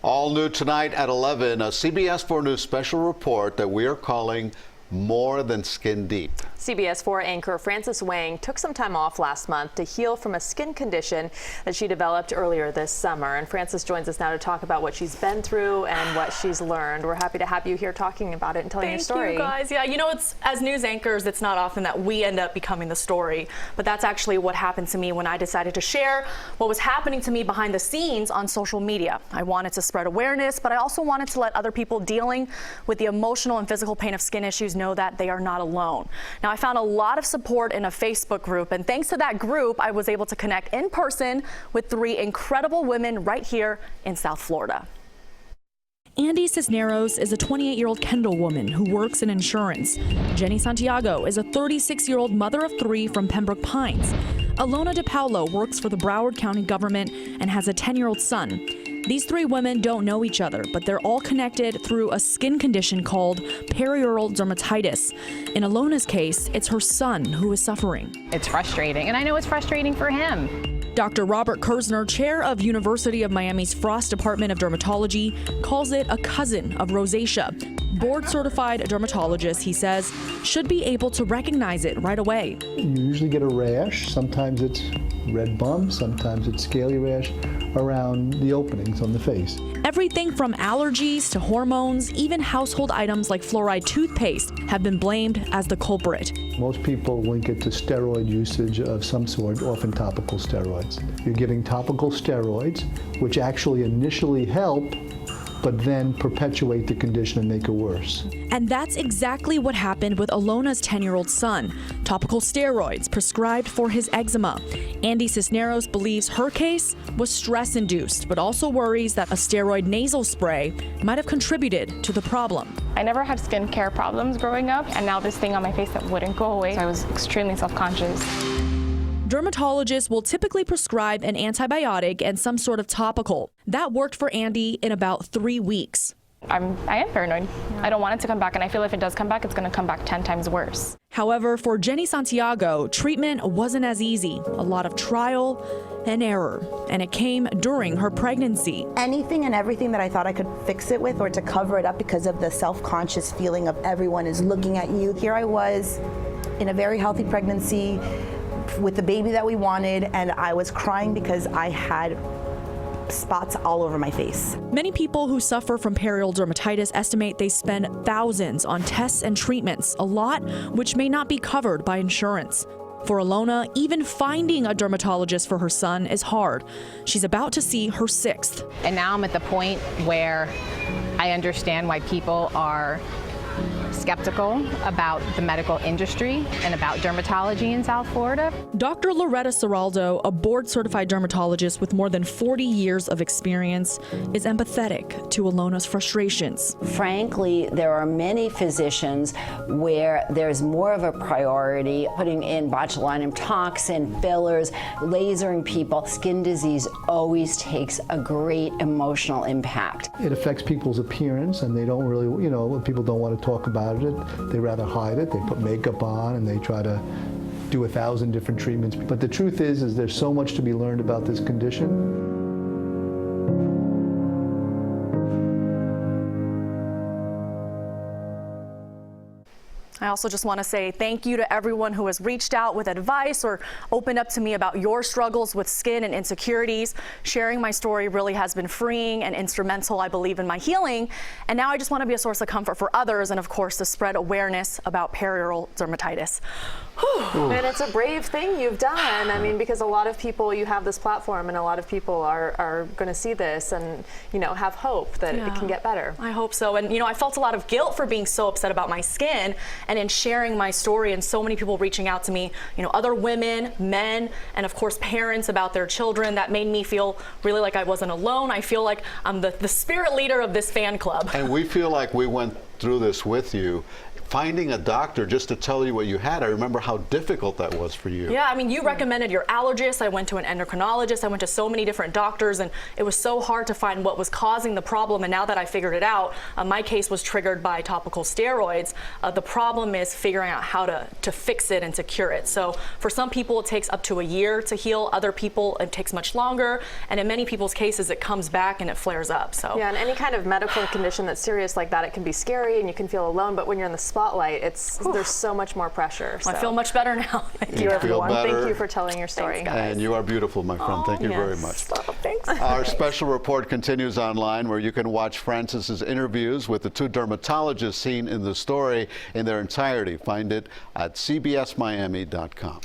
All new tonight at 11, a CBS4 News special report that we are calling More Than Skin Deep. CBS4 anchor Frances Wang took some time off last month to heal from a skin condition that she developed earlier this summer. And Frances joins us now to talk about what she's been through and what she's learned. We're happy to have you here talking about it and telling your story. Thank you, guys. Yeah, you know, as news anchors, it's not often that we end up becoming the story, but that's actually what happened to me when I decided to share what was happening to me behind the scenes on social media. I wanted to spread awareness, but I also wanted to let other people dealing with the emotional and physical pain of skin issues know that they are not alone. Now, I found a lot of support in a Facebook group, and thanks to that group, I was able to connect in person with 3 incredible women right here in South Florida. Andy Cisneros is a 28-year-old Kendall woman who works in insurance. Jenny Santiago is a 36-year-old mother of 3 from Pembroke Pines. Alona DePaulo works for the Broward County government and has a 10-year-old son. These 3 women don't know each other, but they're all connected through a skin condition called perioral dermatitis. In Alona's case, it's her son who is suffering. It's frustrating, and I know it's frustrating for him. Dr. Robert Kersner, chair of University of Miami's Frost Department of Dermatology, calls it a cousin of rosacea. Board-certified dermatologist, he says, should be able to recognize it right away. You usually get a rash. Sometimes it's red bumps, sometimes it's scaly rash around the openings on the face. Everything from allergies to hormones, even household items like fluoride toothpaste have been blamed as the culprit. Most people link it to steroid usage of some sort, often topical steroids. You're giving topical steroids, which actually initially help, but then perpetuate the condition and make it worse. And that's exactly what happened with Alona's 10-year-old son. Topical steroids prescribed for his eczema. Andy Cisneros believes her case was stress-induced, but also worries that a steroid nasal spray might have contributed to the problem. I never had skincare problems growing up, and now this thing on my face that wouldn't go away. So I was extremely self-conscious. Dermatologists will typically prescribe an antibiotic and some sort of topical. That worked for Andy in about 3 weeks. I am paranoid. I don't want it to come back, and I feel if it does come back, it's going to come back 10 times worse. However, for Jenny Santiago, treatment wasn't as easy. A lot of trial and error, and it came during her pregnancy. Anything and everything that I thought I could fix it with or to cover it up because of the self-conscious feeling of everyone is looking at you. Here I was in a very healthy pregnancy with the baby that we wanted, and I was crying because I had spots all over my face. Many people who suffer from perioral dermatitis estimate they spend thousands on tests and treatments, a lot which may not be covered by insurance. For Alona, even finding a dermatologist for her son is hard. She's about to see her 6th. And now I'm at the point where I understand why people are skeptical about the medical industry and about dermatology in South Florida. Dr. Loretta Seraldo, a board-certified dermatologist with more than 40 years of experience, is empathetic to Alona's frustrations. Frankly, there are many physicians where there's more of a priority putting in botulinum toxin, fillers, lasering people. Skin disease always takes a great emotional impact. It affects people's appearance, and they don't really, people don't want to talk about it. They rather hide it. They put makeup on and they try to do 1,000 different treatments. But the truth is there's so much to be learned about this condition. I also just want to say thank you to everyone who has reached out with advice or opened up to me about your struggles with skin and insecurities. Sharing my story really has been freeing and instrumental, I believe, in my healing. And now I just want to be a source of comfort for others and, of course, to spread awareness about perioral dermatitis. And it's a brave thing you've done. I mean, because a lot of people, you have this platform and a lot of people are going to see this and, have hope that it can get better. I hope so. And, I felt a lot of guilt for being so upset about my skin and in sharing my story and so many people reaching out to me, other women, men, and of course parents about their children. That made me feel really like I wasn't alone. I feel like I'm the spirit leader of this fan club. And we feel like we went through this with you. finding a doctor just to tell you what you had. I remember how difficult that was for you. Yeah, I mean, you recommended your allergist. I went to an endocrinologist. I went to so many different doctors, and it was so hard to find what was causing the problem. And now that I figured it out, my case was triggered by topical steroids. The problem is figuring out how to fix it and to cure it. So for some people, it takes up to a year to heal. Other people, it takes much longer. And in many people's cases, it comes back and it flares up. So yeah, and any kind of medical condition that's serious like that, it can be scary and you can feel alone. But when you're in the spotlight, there's so much more pressure. So. I feel much better now. Thank you, everyone. better. Thank you for telling your story. Thanks, guys. And you are beautiful, my friend. Thank you very much. Thanks. Our special report continues online, where you can watch Frances's interviews with the two dermatologists seen in the story in their entirety. Find it at cbsmiami.com.